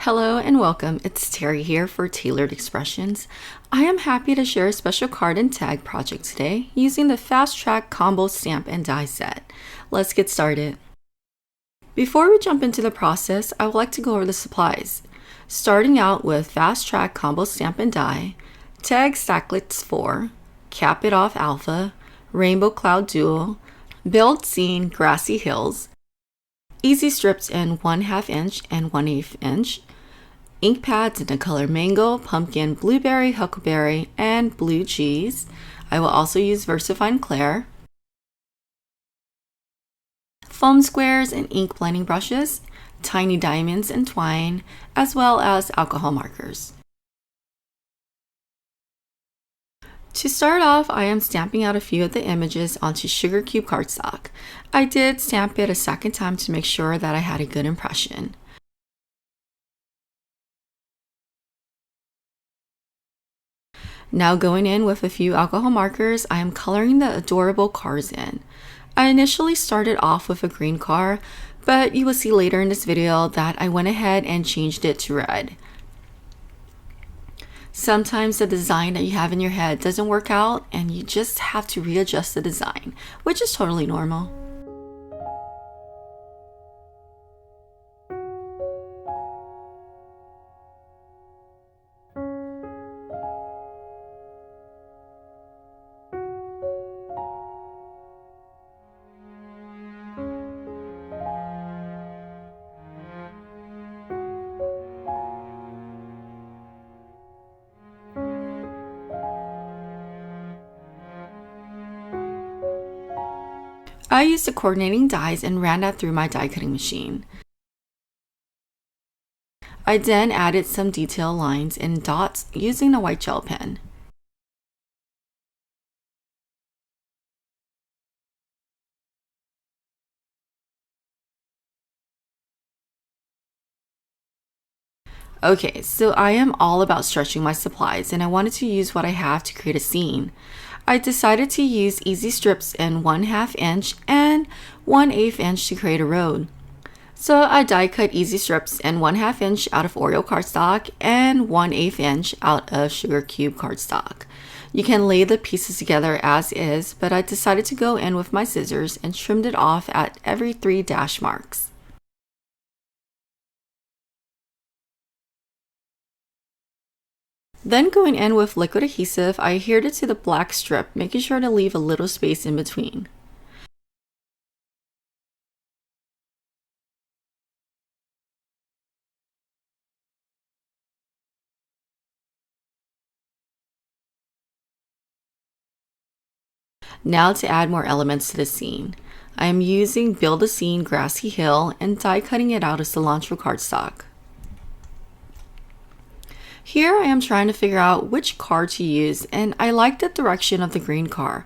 Hello and welcome. It's Terry here for Tailored Expressions. I am happy to share a special card and tag project today using the Fast Track Combo Stamp and Die set. Let's get started. Before we jump into the process, I would like to go over the supplies. Starting out with Fast Track Combo Stamp and Die, Tag Stacklets 4, Cap It Off Alpha, Rainbow Cloud Duo, Build Scene Grassy Hills, Easy Strips in 1/2 inch and 1/8 inch, ink pads in the color Mango, Pumpkin, Blueberry, Huckleberry, and Blue Cheese. I will also use VersaFine Clair, foam squares and ink blending brushes, tiny diamonds and twine, as well as alcohol markers. To start off, I am stamping out a few of the images onto sugar cube cardstock. I did stamp it a second time to make sure that I had a good impression. Now going in with a few alcohol markers, I am coloring the adorable cars in. I initially started off with a green car, but you will see later in this video that I went ahead and changed it to red. Sometimes the design that you have in your head doesn't work out and you just have to readjust the design, which is totally normal. I used the coordinating dies and ran that through my die cutting machine. I then added some detail lines and dots using the white gel pen. Okay, so I am all about stretching my supplies and I wanted to use what I have to create a scene. I decided to use easy strips in 1/2 inch and 1/8 inch to create a road. So I die cut easy strips in 1/2 inch out of Oreo cardstock and 1/8 inch out of sugar cube cardstock. You can lay the pieces together as is, but I decided to go in with my scissors and trimmed it off at every 3 dash marks. Then going in with liquid adhesive, I adhered it to the black strip, making sure to leave a little space in between. Now to add more elements to the scene. I am using Build a Scene Grassy Hill and die cutting it out of Cilantro cardstock. Here I am trying to figure out which car to use, and I liked the direction of the green car,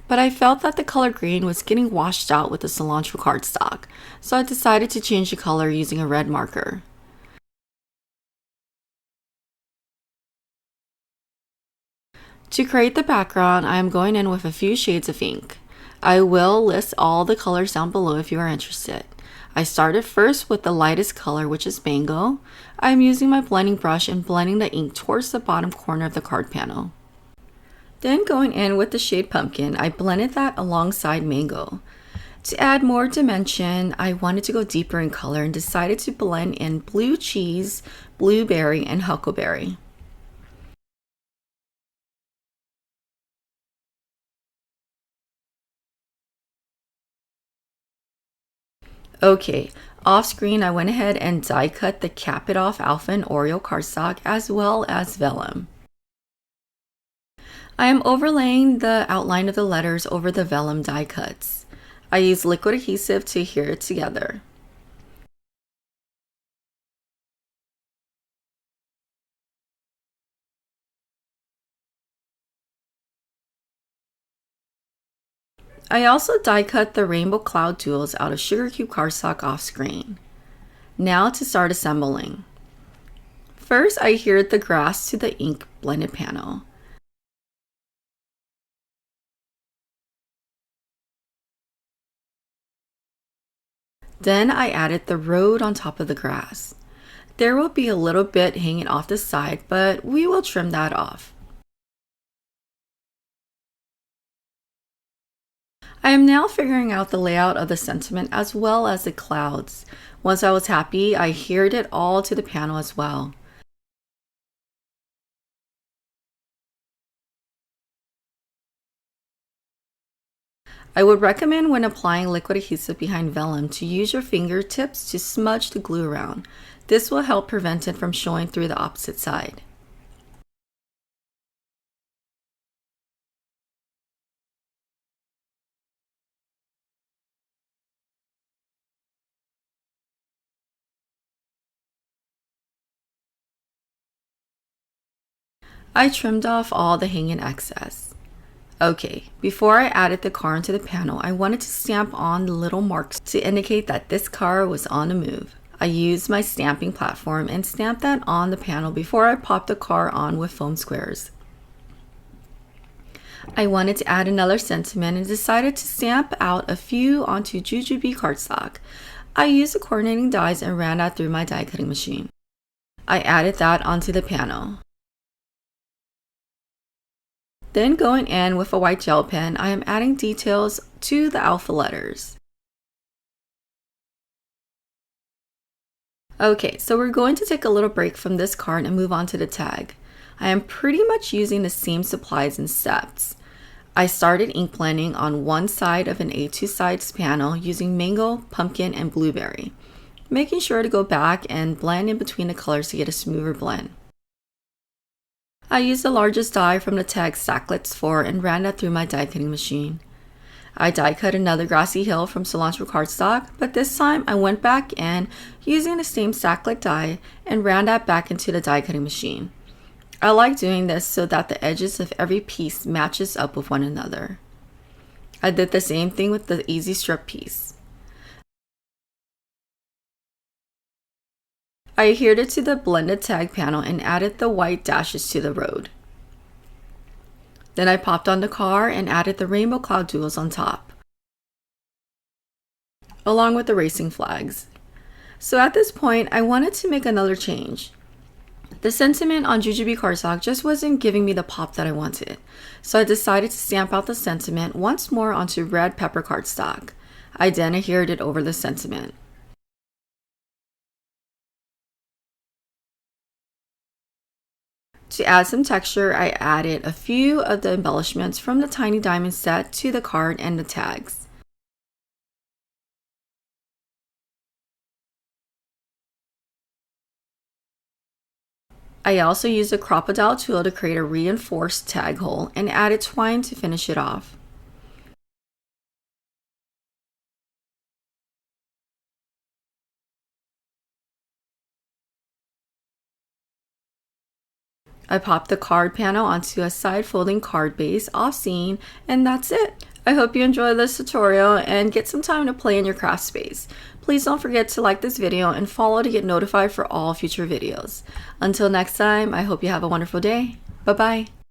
but I felt that the color green was getting washed out with the Cilantro cardstock, so I decided to change the color using a red marker. To create the background, I am going in with a few shades of ink. I will list all the colors down below if you are interested. I started first with the lightest color, which is Mango. I'm using my blending brush and blending the ink towards the bottom corner of the card panel. Then going in with the shade Pumpkin, I blended that alongside Mango. To add more dimension, I wanted to go deeper in color and decided to blend in Blue Cheese, Blueberry, and Huckleberry. Okay, off screen I went ahead and die cut the Cap It Off Alpha and Oreo cardstock as well as Vellum. I am overlaying the outline of the letters over the Vellum die cuts. I use liquid adhesive to adhere it together. I also die cut the Rainbow Cloud Duos out of sugar cube cardstock off screen. Now to start assembling. First, I adhered the grass to the ink blended panel. Then I added the road on top of the grass. There will be a little bit hanging off the side, but we will trim that off. I am now figuring out the layout of the sentiment as well as the clouds. Once I was happy, I adhered it all to the panel as well. I would recommend when applying liquid adhesive behind vellum to use your fingertips to smudge the glue around. This will help prevent it from showing through the opposite side. I trimmed off all the hanging excess. Okay, before I added the car into the panel, I wanted to stamp on the little marks to indicate that this car was on the move. I used my stamping platform and stamped that on the panel before I popped the car on with foam squares. I wanted to add another sentiment and decided to stamp out a few onto jujube cardstock. I used the coordinating dies and ran that through my die cutting machine. I added that onto the panel. Then going in with a white gel pen, I am adding details to the alpha letters. Okay, so we're going to take a little break from this card and move on to the tag. I am pretty much using the same supplies and steps. I started ink blending on one side of an A2 sides panel using mango, pumpkin, and blueberry, making sure to go back and blend in between the colors to get a smoother blend. I used the largest die from the tag Stacklets 4 and ran that through my die cutting machine. I die cut another Grassy hill from Cilantro cardstock, but this time I went back in using the same Stacklet die and ran that back into the die cutting machine. I like doing this so that the edges of every piece matches up with one another. I did the same thing with the easy strip piece. I adhered it to the blended tag panel and added the white dashes to the road. Then I popped on the car and added the rainbow cloud jewels on top, along with the racing flags. So at this point, I wanted to make another change. The sentiment on jujube cardstock just wasn't giving me the pop that I wanted, so I decided to stamp out the sentiment once more onto red pepper cardstock. I then adhered it over the sentiment. To add some texture, I added a few of the embellishments from the tiny diamond set to the card and the tags. I also used a crocodile tool to create a reinforced tag hole and added twine to finish it off. I popped the card panel onto a side folding card base off scene, and that's it. I hope you enjoyed this tutorial and get some time to play in your craft space. Please don't forget to like this video and follow to get notified for all future videos. Until next time, I hope you have a wonderful day. Bye-bye.